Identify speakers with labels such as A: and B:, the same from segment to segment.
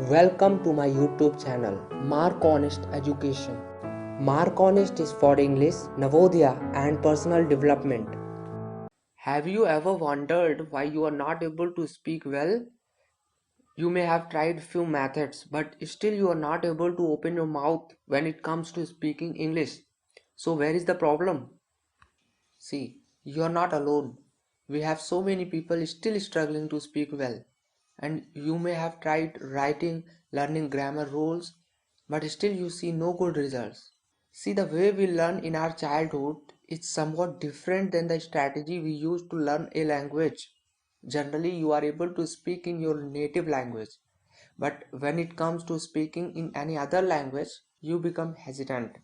A: Welcome to my YouTube channel, Mark Honest Education. Mark Honest is for English, Navodaya, and personal development. Have you ever wondered why you are not able to speak well? You may have tried few methods, but still you are not able to open your mouth when it comes to speaking English. So where is the problem? See, you are not alone. We have so many people still struggling to speak well. And you may have tried writing, learning grammar rules, but still you see no good results. See, the way we learn in our childhood is somewhat different than the strategy we use to learn a language. Generally, you are able to speak in your native language, but when it comes to speaking in any other language, you become hesitant.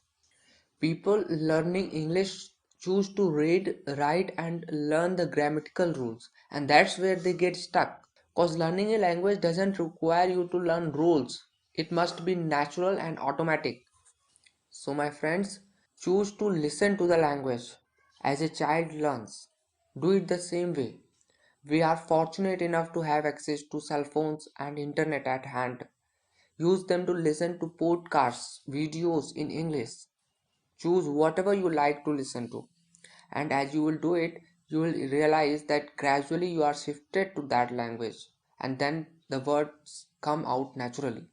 A: People learning English choose to read, write, and learn the grammatical rules, and that's where they get stuck. Because learning a language doesn't require you to learn rules, it must be natural and automatic. So, my friends, choose to listen to the language as a child learns. Do it the same way. We are fortunate enough to have access to cell phones and internet at hand. Use them to listen to podcasts, videos in English. Choose whatever you like to listen to. And as you will do it, you will realize that gradually you are shifted to that language and then the words come out naturally.